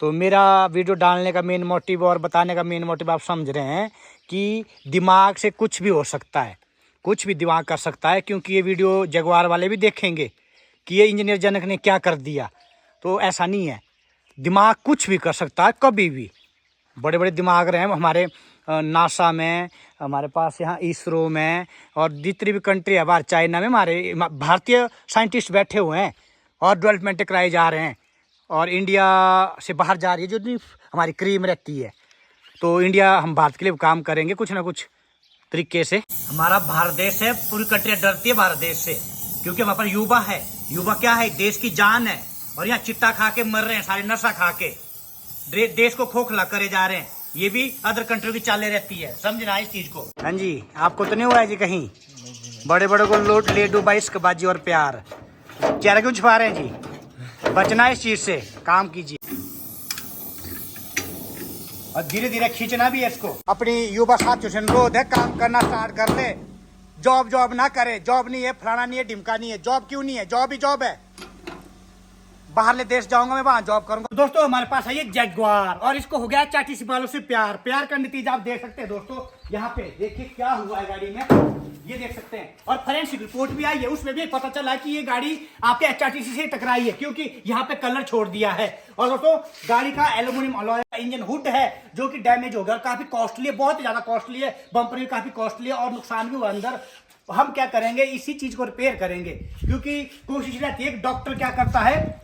तो मेरा वीडियो डालने का मेन मोटिव और बताने का मेन मोटिव आप समझ रहे हैं कि दिमाग से कुछ भी हो सकता है, कुछ भी दिमाग कर सकता है। क्योंकि ये वीडियो जगुआर वाले भी देखेंगे कि ये इंजीनियर जनक ने क्या कर दिया। तो ऐसा नहीं है, दिमाग कुछ भी कर सकता है कभी भी। बड़े बड़े दिमाग रहे हैं हमारे नासा में, हमारे पास यहाँ इसरो में, और जितनी भी कंट्री है बाहर, चाइना में हमारे भारतीय साइंटिस्ट बैठे हुए हैं और डेवलपमेंट कराए जा रहे हैं। और इंडिया से बाहर जा रही है जो हमारी क्रीम रहती है। तो इंडिया, हम भारत के लिए काम करेंगे कुछ ना कुछ तरीके से। हमारा भारत देश है, पूरी कंट्री डरती है भारत देश से, क्योंकि हमारे पास युवा है। युवा क्या है? देश की जान है। और यहाँ चिट्टा खा के मर रहे हैं सारे, नशा खा के देश को खोखला करे जा रहे हैं। ये भी अदर कंट्री की चालें रहती है, समझना इस चीज को। हाँ जी, आपको तो नहीं हुआ है जी कहीं? बड़े बड़े को लोट ले डूबा इश्कबाजी और प्यार, चेहरा क्यों छुपा रहे हैं जी? बचना इस चीज से, काम कीजिए और धीरे धीरे खींचना भी है इसको। अपनी युवा साथियों से अनुरोध है, काम करना स्टार्ट कर ले। जॉब ना करे। जॉब नहीं है, फलाना नहीं है, ढिमका नहीं है। जॉब क्यों नहीं है? जॉब ही जॉब है। बाहरले देश जाऊंगा मैं, वहां जॉब करूंगा। दोस्तों हमारे पास है ये जगुआर, और इसको हो गया चाटीसी बालों से प्यार। प्यार का नतीजा आप देख सकते हैं दोस्तों। यहाँ पे देखिए क्या हुआ है गाड़ी में, ये देख सकते हैं। और फोरेंसिक रिपोर्ट भी आई है, उसमें भी पता चला कि ये गाड़ी आपके एचआरटीसी से टकराई है, क्योंकि यहाँ पे कलर छोड़ दिया है। और दोस्तों गाड़ी का एल्यूमिनियम अलॉय का इंजन हुड है जो कि डैमेज हो गया, काफी कॉस्टली है, बहुत ही ज्यादा कॉस्टली है। बम्पर भी काफी कॉस्टली है और नुकसान भी हुआ अंदर। हम क्या करेंगे, इसी चीज को रिपेयर करेंगे, क्योंकि कोशिश रहती है। डॉक्टर क्या करता है,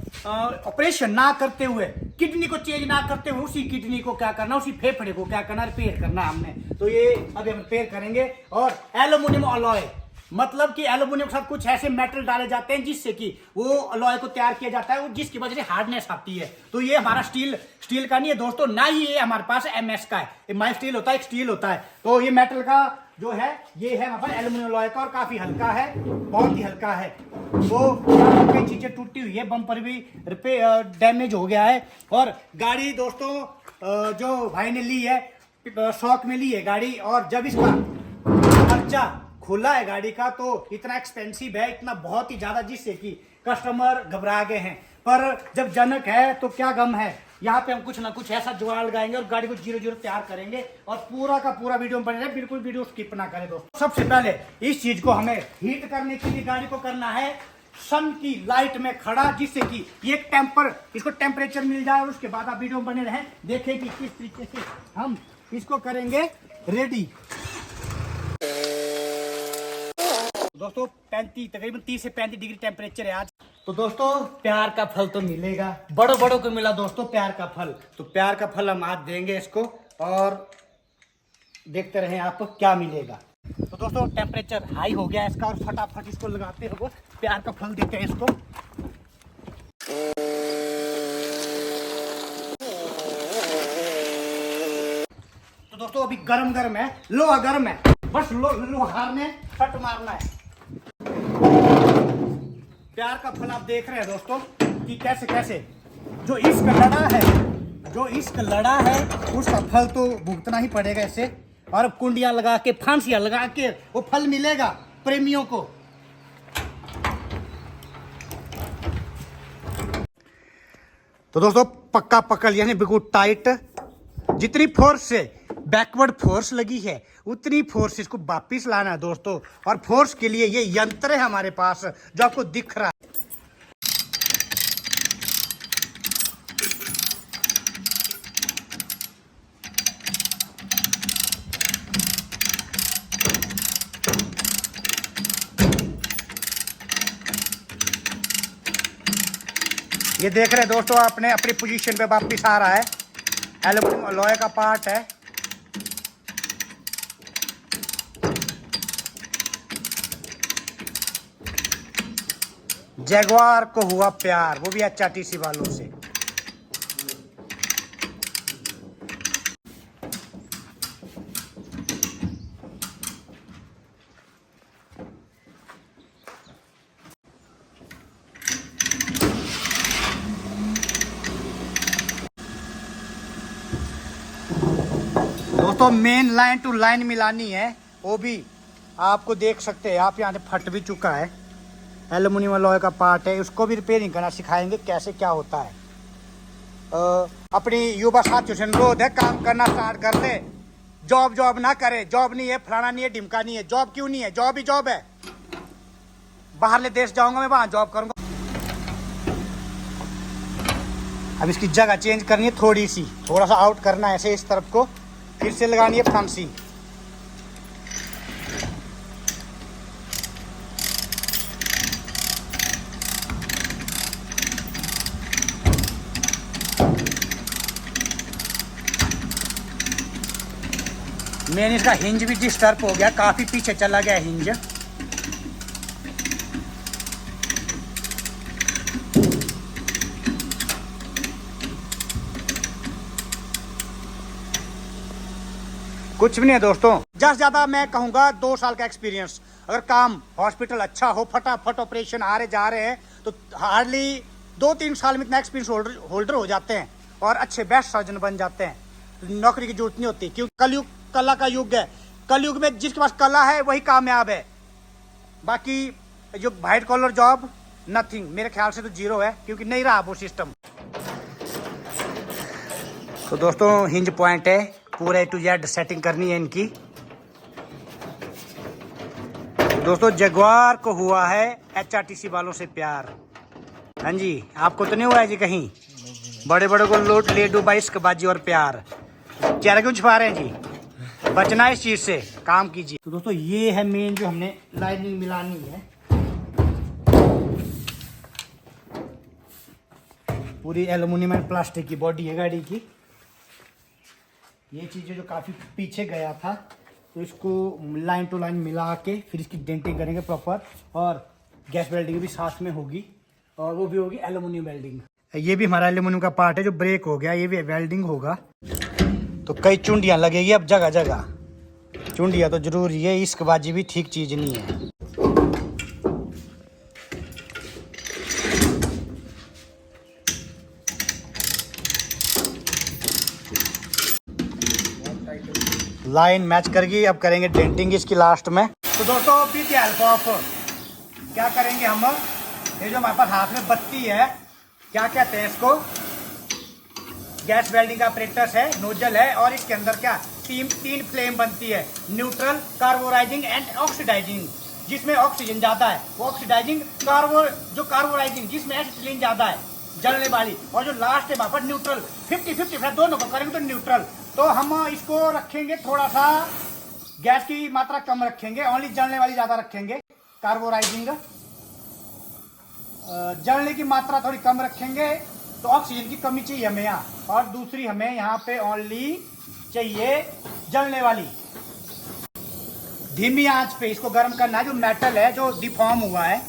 ऑपरेशन ना करते हुए, किडनी को चेंज ना करते हुए, उसी किडनी को क्या करना, उसी फेफड़े को क्या करना, रिपेयर करना हमने। तो ये अभी हम रिपेयर करेंगे। और एल्यूमिनियम अलॉय मतलब कि एल्यूमिनियम के साथ कुछ ऐसे मेटल डाले जाते हैं जिससे कि वो अलॉय को तैयार किया जाता है, जिसकी वजह से हार्डनेस आती है। तो ये हमारा स्टील का नहीं है दोस्तों, ना ही ये हमारे पास एमएस का है। माई स्टील होता है, एक स्टील होता है। तो ये मेटल का जो है, ये है हमारे एल्यूमिनियम अलॉय का, और काफी हल्का है, बहुत ही हल्का है। वो कई चीजें टूटी हुई है, बम्पर भी डैमेज हो गया है। और गाड़ी दोस्तों जो भाई ने ली है, शौक में ली है गाड़ी, और जब इसका खर्चा खुला है गाड़ी का तो इतना एक्सपेंसिव है, इतना बहुत ही ज्यादा, जिससे कि कस्टमर घबरा गए हैं। पर जब जनक है तो क्या गम है। यहाँ पे हम कुछ ना कुछ ऐसा जुगाड़ लगाएंगे और गाड़ी को 0-0 तैयार करेंगे, और पूरा का पूरा वीडियो में बने रहे, बिल्कुल वीडियो स्किप ना करें दोस्तों। सबसे पहले इस चीज को हमें हीट करने के लिए गाड़ी को करना है सन की लाइट में खड़ा, जिससे कि ये इसको टेम्परेचर मिल जाए। और उसके बाद आप वीडियो में बने रहें, देखें कि किस तरीके से हम इसको करेंगे रेडी। दोस्तों तकरीबन 30 से 35 डिग्री टेम्परेचर है आज। तो दोस्तों प्यार का फल तो मिलेगा, बड़ों को मिला दोस्तों प्यार का फल। तो प्यार का फल हम आज देंगे इसको, और देखते रहें आपको क्या मिलेगा। तो दोस्तों टेम्परेचर हाई हो गया इसका, और फटाफट इसको लगाते हैं, प्यार का फल देते हैं इसको। तो दोस्तों अभी गरम है, लोहा गर्म है, बस लोहार ने फट मारना है। प्यार का फल आप देख रहे हैं दोस्तों कि कैसे कैसे जो इश्क लड़ा है उसका फल तो भुगतना ही पड़ेगा इसे। और कुंडियां लगा के, फांसियां लगा के वो फल मिलेगा प्रेमियों को। तो दोस्तों पक्का पकड़ यानी बिल्कुल टाइट। जितनी फोर्स से बैकवर्ड फोर्स लगी है उतनी फोर्स इसको वापिस लाना है दोस्तों। और फोर्स के लिए ये यंत्र है हमारे पास जो आपको दिख रहा है। ये देख रहे हैं दोस्तों, आपने अपनी पोजीशन पे वापिस आ रहा है। एल्यूमिनियम अलॉय का पार्ट है। जगुआर को हुआ प्यार, वो भी एचआरटीसी वालों से। दोस्तों मेन लाइन टू लाइन मिलानी है, वो भी आपको देख सकते हैं आप, यहाँ से फट भी चुका है। एल्यूमिनियम अलॉय का पार्ट है, उसको भी रिपेयरिंग करना सिखाएंगे कैसे क्या होता है। अपनी युवा साथियों से अनुरोध है, काम करना स्टार्ट कर ले। जॉब जॉब ना करे, जॉब नहीं है, फलाना नहीं है, ढिमका नहीं है। जॉब क्यों नहीं है? जॉब ही जॉब है। बाहरले देश जाऊंगा मैं, वहां जॉब करूंगा। अब इसकी जगह चेंज करनी है थोड़ी सी, थोड़ा सा आउट करना है ऐसे इस तरफ को, फिर से लगानी है फांसी। मेन इसका हिंज भी डिस्टर्ब हो गया, काफी पीछे चला गया हिंज। कुछ भी नहीं है दोस्तों, जस्ट ज्यादा मैं कहूंगा 2 साल का एक्सपीरियंस। अगर काम हॉस्पिटल अच्छा हो, फटाफट ऑपरेशन आ रहे जा रहे हैं, तो हार्डली 2-3 साल में इतना एक्सपीरियंस होल्डर हो जाते हैं और अच्छे बेस्ट सर्जन बन जाते हैं। नौकरी की जरूरत नहीं होती, क्योंकि कलयुग कला का युग है। कलयुग में जिसके पास कला है वही कामयाब है। बाकी जो व्हाइट कॉलर जॉब नथिंग, मेरे ख्याल से तो जीरो है, क्योंकि नहीं रहा वो सिस्टम। तो दोस्तों हिंज पॉइंट है, पूरा A to Z सेटिंग करनी है इनकी। दोस्तों जगुआर को हुआ है HRTC वालों से प्यार। हाँ जी, आपको तो नहीं हुआ है जी कहीं? बड़े बड़े को लोट ले डूबा इश्कबाजी और प्यार। चेहरा क्यों छुपा रहे हैं जी? बचना इस चीज से, काम कीजिए। तो दोस्तों ये है मेन जो हमने लाइनिंग मिलानी है। पूरी एल्युमिनियम एंड प्लास्टिक की बॉडी है गाड़ी की। ये चीज़ें जो काफ़ी पीछे गया था, तो इसको लाइन टू लाइन मिला के फिर इसकी डेंटिंग करेंगे प्रॉपर, और गैस वेल्डिंग भी साथ में होगी, और वो भी होगी एल्युमिनियम वेल्डिंग। ये भी हमारा एल्युमिनियम का पार्ट है जो ब्रेक हो गया, ये भी वेल्डिंग होगा। तो कई चुंडियाँ लगेगी अब जगह जगह। चुंडियाँ तो जरूरी है, इश्कबाजी भी ठीक चीज़ नहीं है। लाइन मैच करगी, अब करेंगे डेंटिंग इसकी लास्ट में। तो दोस्तों विद द हेल्प ऑफ क्या करेंगे हम, ये जो हमारे पास हाथ में बत्ती है, क्या कहते हैं इसको, गैस वेल्डिंग का ऑपरेटर्स है, नोजल है, और इसके अंदर क्या तीन फ्लेम बनती है, न्यूट्रल, कार्बोराइजिंग एंड ऑक्सीडाइजिंग। जिसमें ऑक्सीजन ज्यादा है वो ऑक्सीडाइजिंग, कार्बोराइजिंग जिसमें एसिटिलीन ज्यादा है, जलने वाली, और जो लास्ट है वहां पर न्यूट्रल। 50-50 दोनों को करेंगे तो न्यूट्रल। तो हम इसको रखेंगे थोड़ा सा, गैस की मात्रा कम रखेंगे, ओनली जलने वाली ज्यादा रखेंगे। कार्बोराइजिंग जलने की मात्रा थोड़ी कम रखेंगे, तो ऑक्सीजन की कमी चाहिए हमें यहाँ, और दूसरी हमें यहाँ पे ओनली चाहिए जलने वाली। धीमी आंच पे इसको गर्म करना है, जो मेटल है जो डिफॉर्म हुआ है।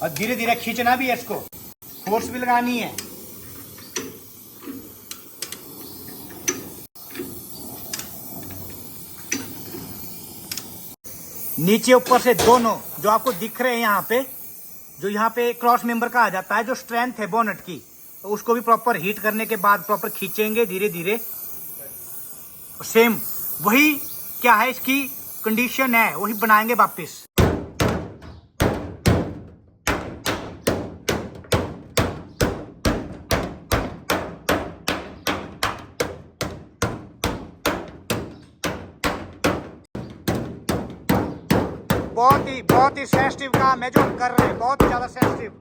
और धीरे धीरे खींचना भी है इसको, फोर्स भी लगानी है। नीचे ऊपर से दोनों जो आपको दिख रहे हैं यहाँ पे, जो यहाँ पे क्रॉस मेंबर का आ जाता है, जो स्ट्रेंथ है बोनट की, तो उसको भी प्रॉपर हीट करने के बाद प्रॉपर खींचेंगे धीरे धीरे। सेम वही क्या है इसकी कंडीशन है, वही बनाएंगे वापस। बहुत ही सेंसिटिव काम है जो हम कर रहे हैं, बहुत ही ज्यादा सेंसिटिव।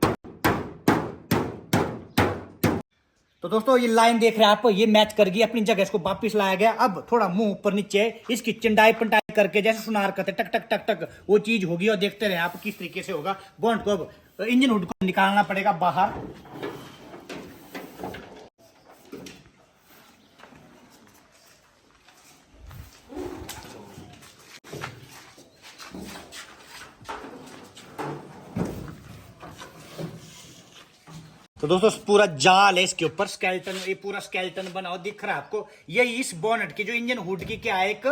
तो दोस्तों ये लाइन देख रहे हैं आप, ये मैच कर गई अपनी जगह, इसको वापस लाया गया। अब थोड़ा मुंह ऊपर नीचे इसकी चिंडाई पंटाई करके, जैसे सुनार करते टक टक टक टक, वो चीज होगी, और देखते रहे आप किस तरीके से होगा। बॉन्ड को अब इंजन हुड को निकालना पड़ेगा बाहर। तो दोस्तों पूरा जाल है इसके ऊपर, स्केलेटन, ये पूरा स्केलेटन बना हुआ दिख रहा है आपको। यही इस बोनट की जो इंजन हुड की क्या है, एक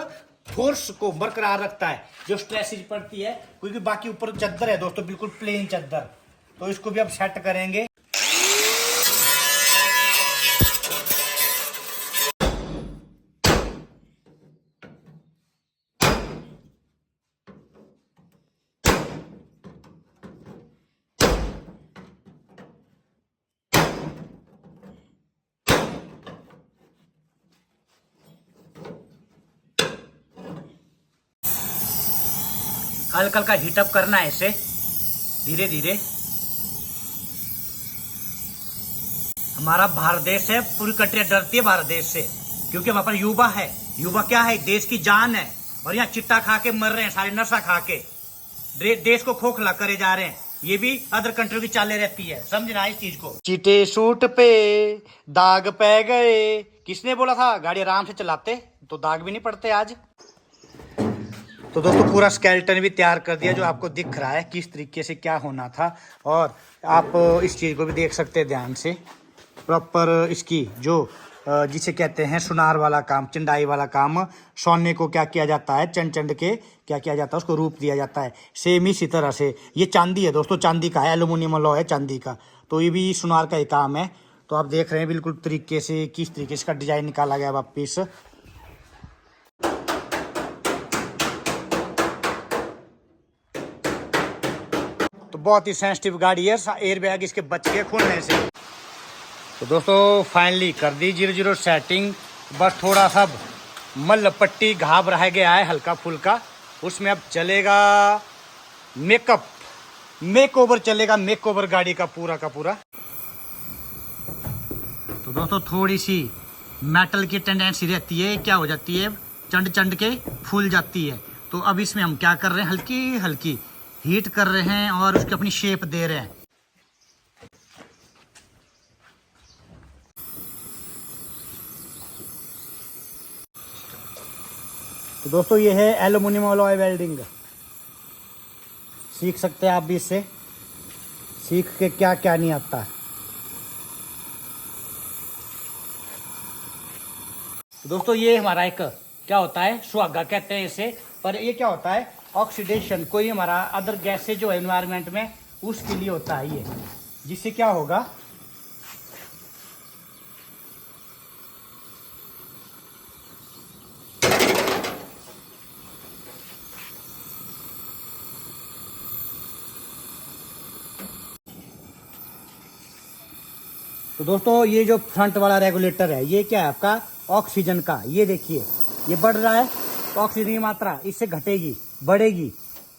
फोर्स को बरकरार रखता है, जो स्ट्रेसेज पड़ती है, क्योंकि बाकी ऊपर चद्दर है दोस्तों, बिल्कुल प्लेन चद्दर। तो इसको भी अब सेट करेंगे। हल्का हल्का हीटअप करना है इसे धीरे धीरे। हमारा भारत देश है, पूरी कंट्री डरती है भारत देश से, क्योंकि वहां पर युवा है। युवा क्या है? देश की जान है। और यहाँ चिट्टा खा के मर रहे हैं सारे, नशा खा के देश को खोखला करे जा रहे हैं। ये भी अदर कंट्री की चालें रहती है, समझना इस चीज को। चीटे सूट पे दाग पै गए, किसने बोला था? गाड़ी आराम से चलाते तो दाग भी नहीं पड़ते आज। तो दोस्तों पूरा स्केलेटन भी तैयार कर दिया, जो आपको दिख रहा है किस तरीके से क्या होना था। और आप इस चीज को भी देख सकते हैं ध्यान से, प्रॉपर इसकी जो जिसे कहते हैं सुनार वाला काम, चंडाई वाला काम। सोने को क्या किया जाता है, चंड के क्या किया जाता है, उसको रूप दिया जाता है। सेम इसी तरह से ये चांदी है दोस्तों, चांदी का है, एल्यूमिनियम अलॉय है चांदी का। तो ये भी सुनार का ही काम है। तो आप देख रहे हैं बिल्कुल तरीके से किस तरीके से इसका डिजाइन निकाला गया वापिस। तो बहुत ही सेंसिटिव गाड़ी है, एयर बैग इसके बच के खुलने से। तो दोस्तों फाइनली कर दी 00 सेटिंग। बस थोड़ा सा मल पट्टी घाव रह गया है हल्का फुल्का, उसमें अब चलेगा मेकअप, मेकओवर चलेगा, मेकओवर गाड़ी का पूरा। तो दोस्तों थोड़ी सी मेटल की टेंडेंसी रहती है, क्या हो जाती है, चंड के फूल जाती है। तो अब इसमें हम क्या कर रहे हैं, हल्की हल्की हीट कर रहे हैं और उसकी अपनी शेप दे रहे हैं। तो दोस्तों ये है एल्यूमिनियम अलॉय वेल्डिंग। सीख सकते हैं आप भी इससे, सीख के क्या क्या नहीं आता। तो दोस्तों ये हमारा एक क्या होता है, सुहागा कहते हैं इसे। पर ये क्या होता है, ऑक्सीडेशन, कोई हमारा अदर गैसेज जो है एनवायरनमेंट में, उसके लिए होता है ये। जिससे क्या होगा, तो दोस्तों ये जो फ्रंट वाला रेगुलेटर है, ये क्या है आपका ऑक्सीजन का। ये देखिए ये बढ़ रहा है, तो ऑक्सीजन की मात्रा इससे घटेगी, बढ़ेगी।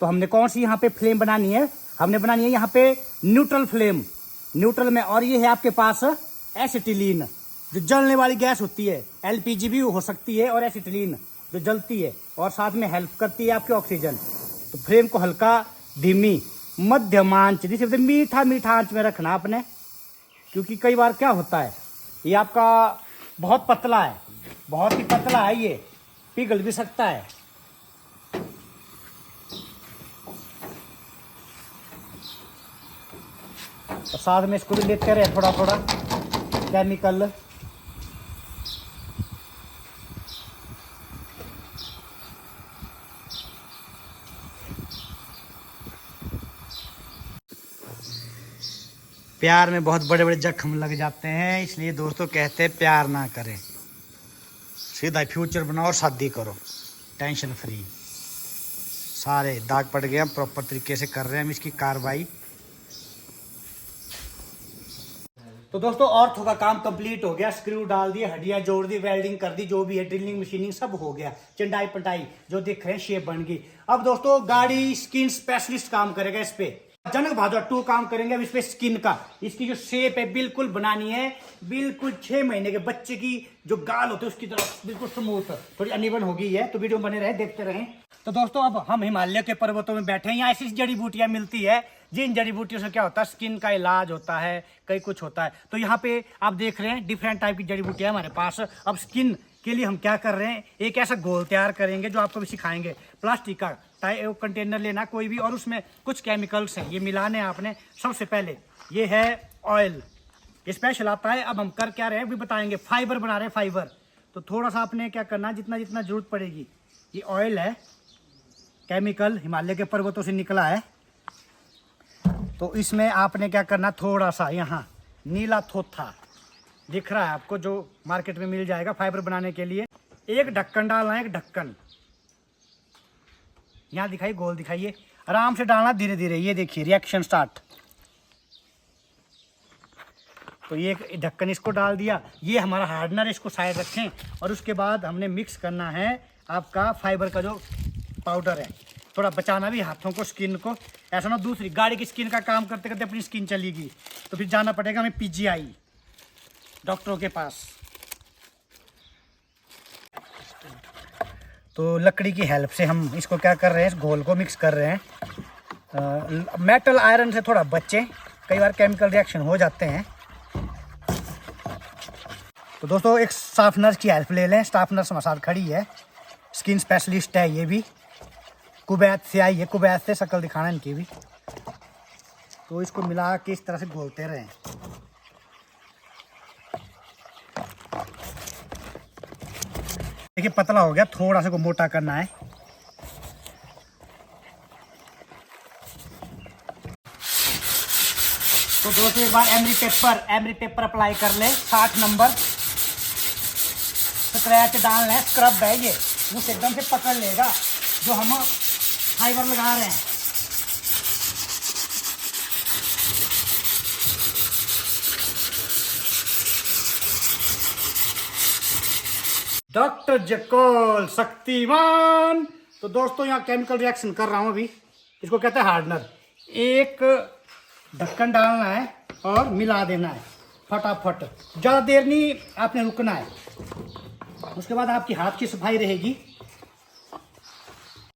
तो हमने कौन सी यहाँ पे फ्लेम बनानी है, हमने बनानी है यहाँ पे न्यूट्रल फ्लेम, न्यूट्रल में। और ये है आपके पास एसिटिलीन, जो जलने वाली गैस होती है, एलपीजी भी हो सकती है, और एसिटिलीन जो जलती है और साथ में हेल्प करती है आपके ऑक्सीजन। तो फ्लेम को हल्का धीमी मध्यम आंच, जिसे मीठा मीठा आंच में रखना आपने, क्योंकि कई बार क्या होता है, ये आपका बहुत पतला है, बहुत ही पतला है, ये पिघल भी सकता है। और साथ में इसको भी लेते रहे थोड़ा थोड़ा केमिकल। प्यार में बहुत बड़े बड़े जख्म लग जाते हैं, इसलिए दोस्तों कहते हैं प्यार ना करें, सीधा फ्यूचर बनाओ और शादी करो, टेंशन फ्री। सारे दाग पड़ गए, हम प्रॉपर तरीके से कर रहे हैं हम इसकी कार्रवाई। तो दोस्तों ऑर्थो का काम कंप्लीट हो गया, स्क्रू डाल दिए, हड्डियां जोड़ दी, वेल्डिंग कर दी, जो भी है ड्रिलिंग मशीनिंग सब हो गया, चिंडाई पटाई जो देख रहे हैं शेप बन गई। अब दोस्तों गाड़ी स्किन स्पेशलिस्ट काम करेगा इस पे, जनक बहादुर 2 काम करेंगे अब इस पे स्किन का। इसकी जो शेप है बिल्कुल बनानी है, बिल्कुल 6 महीने के बच्चे की जो गाल होते हैं उसकी तरफ बिल्कुल स्मूथ, थोड़ी अनइवन हो गई है। तो वीडियो बने रहे, देखते रहें। तो दोस्तों अब हम हिमालय के पर्वतों में बैठे हैं, यहाँ ऐसी जड़ी बूटियां मिलती है, जिन जड़ी बूटियों से क्या होता है, स्किन का इलाज होता है, कई कुछ होता है। तो यहाँ पे आप देख रहे हैं डिफरेंट टाइप की जड़ी बूटियां हमारे पास। अब स्किन के लिए हम क्या कर रहे हैं, एक ऐसा घोल तैयार करेंगे जो आपको भी सिखाएंगे। प्लास्टिक का कंटेनर लेना कोई भी, और उसमें कुछ केमिकल्स हैं, ये मिलाने आपने। सबसे पहले ये है ऑयल, ये स्पेशल आता है। अब हम कर क्या रहे हैं भी बताएंगे, फाइबर बना रहे हैं, फाइबर। तो थोड़ा सा आपने क्या करना, जितना जितना जरूरत पड़ेगी। ये ऑयल है, केमिकल हिमालय के पर्वतों से निकला है। तो इसमें आपने क्या करना, थोड़ा सा यहाँ नीला थोथा दिख रहा है आपको, जो मार्केट में मिल जाएगा फाइबर बनाने के लिए। एक ढक्कन डालना है, एक ढक्कन यहाँ दिखाइए, गोल दिखाइए, आराम से डालना धीरे धीरे। ये देखिए रिएक्शन स्टार्ट। तो ये ढक्कन इसको डाल दिया, ये हमारा हार्डनर, इसको साइड रखें। और उसके बाद हमने मिक्स करना है आपका फाइबर का जो पाउडर है, थोड़ा बचाना भी हाथों को, स्किन को। ऐसा ना दूसरी गाड़ी की स्किन का काम करते करते अपनी स्किन चलेगी, तो फिर जाना पड़ेगा हमें पीजीआई डॉक्टरों के पास। तो लकड़ी की हेल्प से हम इसको क्या कर रहे हैं, इस घोल को मिक्स कर रहे हैं। मेटल आयरन से थोड़ा बचें, कई बार केमिकल रिएक्शन हो जाते हैं। तो दोस्तों एक स्टाफ नर्स की हेल्प ले लें। स्टाफ नर्स हमारे साथ खड़ी है, स्किन स्पेशलिस्ट है ये भी, कुवैत से आई है, कुवैत से, शक्ल दिखाना इनकी भी। तो इसको मिला के इस तरह से घोलते रहें। देखिए पतला हो गया, थोड़ा सा को मोटा करना है। तो दोस्तों एक बार एमरी पेपर अप्लाई कर ले, 60 नंबर स्क्रैच डालना है। स्क्रब है ये, मुझे एकदम से पकड़ लेगा जो हम फाइबर लगा रहे हैं। डॉक्टर जेकोल शक्तिमान। तो दोस्तों यहाँ केमिकल रिएक्शन कर रहा हूँ अभी, इसको कहते हैं हार्डनर। एक ढक्कन डालना है और मिला देना है फटाफट, ज़्यादा देर नहीं आपने रुकना है। उसके बाद आपकी हाथ की सफाई रहेगी।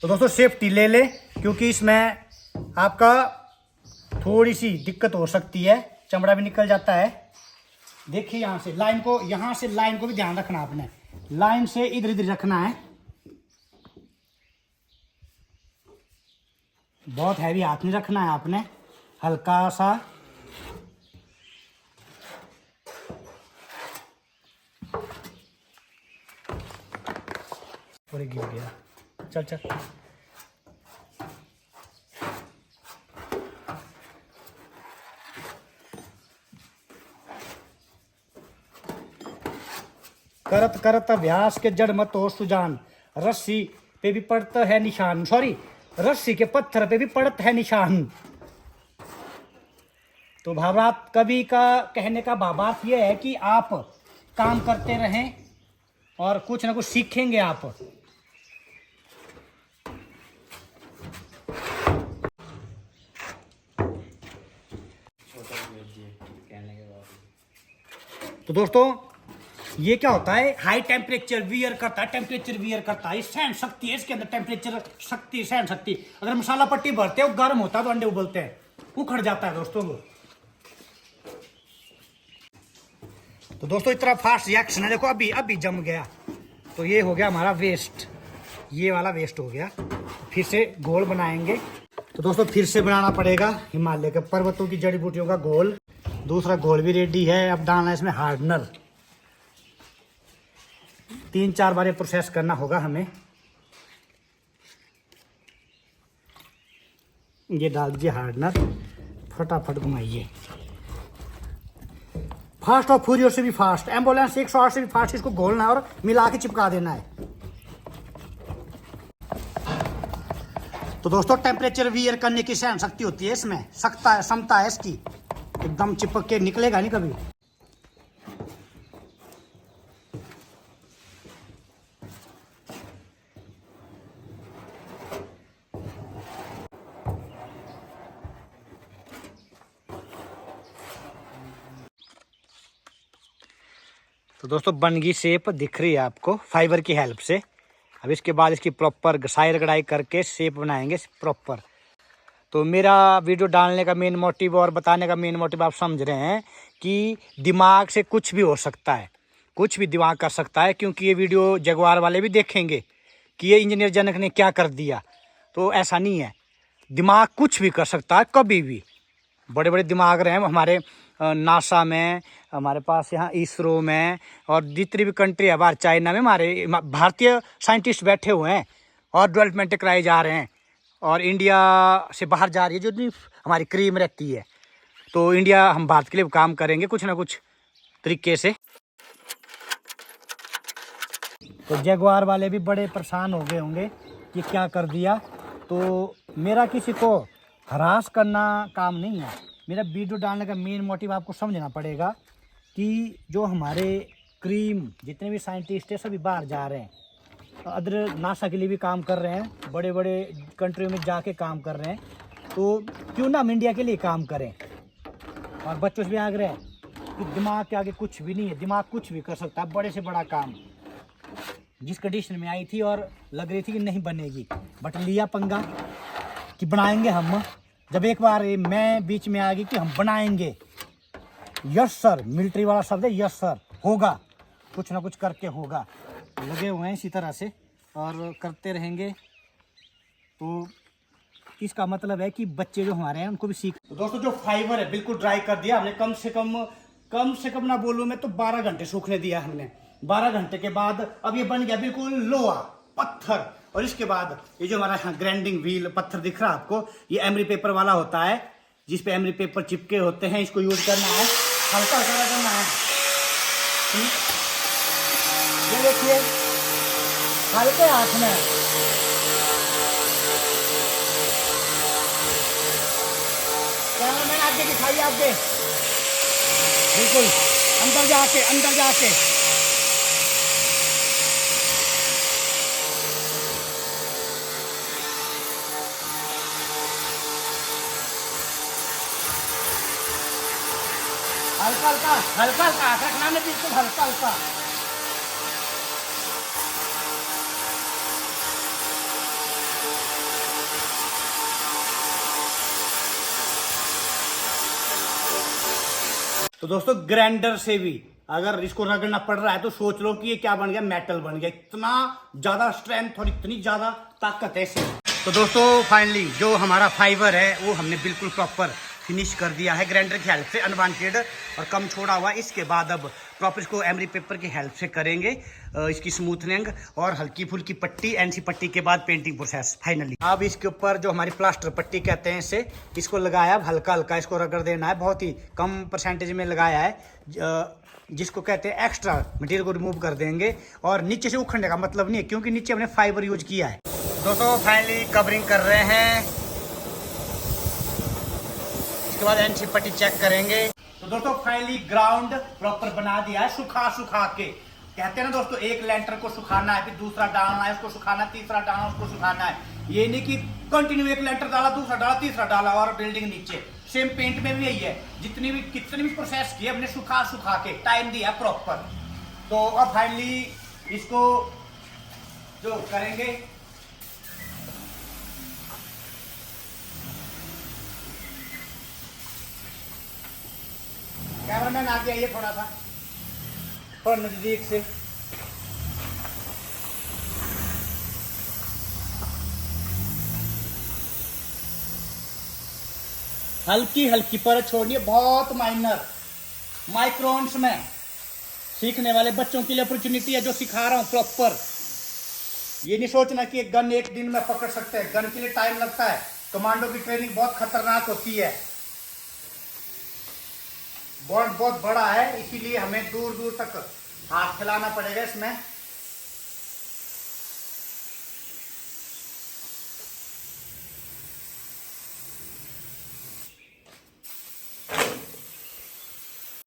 तो दोस्तों सेफ्टी ले ले, क्योंकि इसमें आपका थोड़ी सी दिक्कत हो सकती है, चमड़ा भी निकल जाता है। देखिए यहाँ से लाइन को, यहाँ से लाइन को भी ध्यान रखना आपने, लाइन से इधर इधर रखना है। बहुत हैवी हाथ नहीं रखना है आपने, हल्का सा। पूरे गिर गया, चल चल। करत करत अभ्यास के जड़ मत हो सुजान, रस्सी पे भी पड़ता है निशान, सॉरी रस्सी के पत्थर पे भी पड़ता है निशान। तो भावार्थ कवि का कहने का भावार्थ यह है कि आप काम करते रहें और कुछ ना कुछ सीखेंगे आप। तो दोस्तों ये क्या होता है, हाई टेम्परेचर वियर करता है, टेम्परेचर वियर करता है, सहन शक्ति है इसके अंदर, टेम्परेचर शक्ति, सहन शक्ति। अगर मसाला पट्टी भरते हो गर्म होता है तो अंडे उबलते हैं, उखड़ जाता है दोस्तों वो। तो दोस्तों इतना फास्ट रिएक्शन है, देखो अभी अभी जम गया। तो ये हो गया हमारा वेस्ट, ये वाला वेस्ट हो गया। फिर से घोल बनाएंगे। तो दोस्तों फिर से बनाना पड़ेगा हिमालय के पर्वतों की जड़ी बूटियों का घोल। दूसरा घोल भी रेडी है, अब डालना है इसमें हार्डनर। 3-4 बार प्रोसेस करना होगा हमें। ये डाल दीजिए हार्डनर, फटाफट घुमाइए, फास्ट और फ्यूरियस से भी फास्ट, एम्बुलेंस 108 से भी फास्ट इसको घोलना है और मिला के चिपका देना है। तो दोस्तों टेम्परेचर वियर करने की सहन शक्ति होती है इसमें, सख्ता है, क्षमता है इसकी, एकदम चिपक के निकलेगा नहीं कभी। तो दोस्तों बन गई शेप दिख रही है आपको फाइबर की हेल्प से। अब इसके बाद इसकी प्रॉपर घसाई रगड़ाई करके शेप बनाएंगे प्रॉपर। तो मेरा वीडियो डालने का मेन मोटिव और बताने का मेन मोटिव आप समझ रहे हैं कि दिमाग से कुछ भी हो सकता है, कुछ भी दिमाग कर सकता है। क्योंकि ये वीडियो जगुआर वाले भी देखेंगे कि ये इंजीनियर जनक ने क्या कर दिया, तो ऐसा नहीं है। दिमाग कुछ भी कर सकता है कभी भी। बड़े बड़े दिमाग रहे हैं हमारे नासा में, हमारे पास यहाँ इसरो में, और जितनी भी कंट्री है बाहर, चाइना में हमारे भारतीय साइंटिस्ट बैठे हुए हैं और डेवलपमेंट कराए जा रहे हैं। और इंडिया से बाहर जा रही है जो भी हमारी क्रीम रहती है। तो इंडिया, हम भारत के लिए काम करेंगे कुछ ना कुछ तरीके से। तो जगुआर वाले भी बड़े परेशान हो गए होंगे कि क्या कर दिया। तो मेरा किसी को हरास करना काम नहीं है, मेरा वीडियो डालने का मेन मोटिव आपको समझना पड़ेगा कि जो हमारे क्रीम जितने भी साइंटिस्ट हैं सभी बाहर जा रहे हैं। अदर नासा के लिए भी काम कर रहे हैं, बड़े बड़े कंट्रियों में जाके काम कर रहे हैं, तो क्यों ना हम इंडिया के लिए काम करें। और बच्चों से भी आग्रह है कि दिमाग के आगे कुछ भी नहीं है, दिमाग कुछ भी कर सकता है, बड़े से बड़ा काम। जिस कंडीशन में आई थी और लग रही थी कि नहीं बनेगी, बट लिया पंगा कि बनाएंगे हम। जब एक बार मैं बीच में आ गई कि हम बनाएंगे, यस सर, मिलिट्री वाला शब्द है, यस सर, होगा, कुछ ना कुछ करके होगा। लगे हुए हैं इसी तरह से और करते रहेंगे। तो इसका मतलब है कि बच्चे जो हमारे हैं उनको भी सीख। तो दोस्तों जो फाइबर है बिल्कुल ड्राई कर दिया हमने, कम से कम ना बोलूँ मैं तो 12 घंटे सूखने दिया हमने। 12 घंटे के बाद अब ये बन गया बिल्कुल लोहा पत्थर। और इसके बाद ये जो हमारा ग्राइंडिंग व्हील पत्थर दिख रहा है आपको, ये एमरी पेपर वाला होता है, जिस पे एमरी पेपर चिपके होते हैं। इसको यूज करना है, हल्का हल्का करना है। ये देखिए हल्के हाथ में, कैमरामैन आगे दिखाइए, आगे बिल्कुल अंदर जाके हल्का हल्का हाथ रखना है, बिल्कुल हल्का हल्का। तो दोस्तों ग्राइंडर से भी अगर इसको रगड़ना पड़ रहा है तो सोच लो कि ये क्या बन गया, मेटल बन गया। इतना ज्यादा स्ट्रेंथ और इतनी ज्यादा ताकत है इसे। तो दोस्तों फाइनली जो हमारा फाइबर है वो हमने बिल्कुल प्रॉपर फिनिश कर दिया है ग्राइंडर की हेल्प से, अनवांटेड और कम छोड़ा हुआ। इसके बाद अब प्रॉपर इसको एमरी पेपर की हेल्प से करेंगे इसकी स्मूथनिंग और हल्की फुल्की पट्टी, एनसी पट्टी के बाद पेंटिंग प्रोसेस फाइनली। अब इसके ऊपर जो हमारी प्लास्टर पट्टी कहते हैं इसे, इसको लगाया, हल्का हल्का इसको रगड़ देना है, बहुत ही कम परसेंटेज में लगाया है, जिसको कहते हैं एक्स्ट्रा मटेरियल को रिमूव कर देंगे। और नीचे से उखड़ने का मतलब नहीं है क्योंकि नीचे हमने फाइबर यूज किया है। दोस्तों फाइनली कवरिंग कर रहे हैं, इसके बाद एनसी पट्टी चेक करेंगे। तो दोस्तों फाइनली ग्राउंड प्रॉपर बना दिया है, सुखा के। कहते हैं ना दोस्तों, एक लेंटर को सुखाना है, फिर दूसरा डालना है, उसको सुखाना, तीसरा डालना, उसको सुखाना है। ये नहीं कि कंटिन्यू एक लेंटर डाला, दूसरा डाला, तीसरा डाला और बिल्डिंग नीचे। सेम पेंट में भी यही है, कितनी भी प्रोसेस की हमने सुखा के टाइम दिया प्रॉपर। तो अब फाइनली इसको जो करेंगे, कैमरामैन आगे आइए थोड़ा सा, थोड़ा नजदीक से। हल्की हल्की परत छोड़नी है, बहुत माइनर माइक्रोन्स में। सीखने वाले बच्चों के लिए अपॉर्चुनिटी है जो सिखा रहा हूं प्रॉपर। ये नहीं सोचना कि एक गन एक दिन में पकड़ सकते हैं, गन के लिए टाइम लगता है। कमांडो की ट्रेनिंग बहुत खतरनाक होती है, बहुत बड़ा है, इसीलिए हमें दूर दूर तक हाथ फैलाना पड़ेगा इसमें।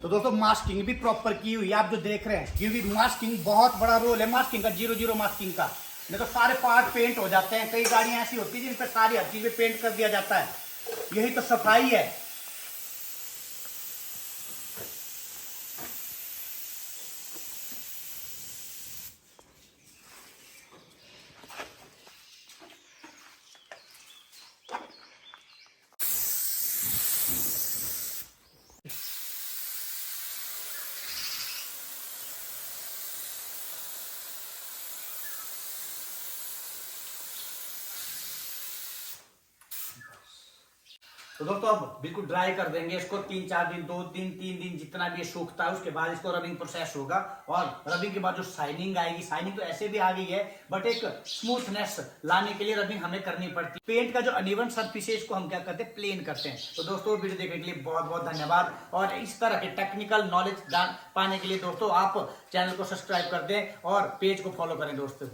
तो दोस्तों मास्किंग भी प्रॉपर की हुई है, आप जो देख रहे हैं, क्योंकि मास्किंग बहुत बड़ा रोल है मास्किंग का, 0-0 मास्किंग का। नहीं तो सारे पार्ट पेंट हो जाते हैं। कई गाड़ियां ऐसी होती है जिन पे सारी हर चीजें पेंट कर दिया जाता है, यही तो सफाई है। तो दोस्तों अब बिल्कुल ड्राई कर देंगे इसको, 3-4 दिन, 2 दिन, 3 दिन, जितना भी ये सूखता है। उसके बाद इसको रबिंग प्रोसेस होगा और रबिंग के बाद जो शाइनिंग आएगी, शाइनिंग तो ऐसे भी आ गई है, बट एक स्मूथनेस लाने के लिए रबिंग हमें करनी पड़ती है। पेंट का जो अनइवन सरफेस है इसको हम क्या करते हैं, प्लेन करते हैं। तो दोस्तों वीडियो देखने के लिए बहुत बहुत धन्यवाद, और इस तरह के टेक्निकल नॉलेज पाने के लिए दोस्तों आप चैनल को सब्सक्राइब कर दें और पेज को फॉलो करें दोस्तों।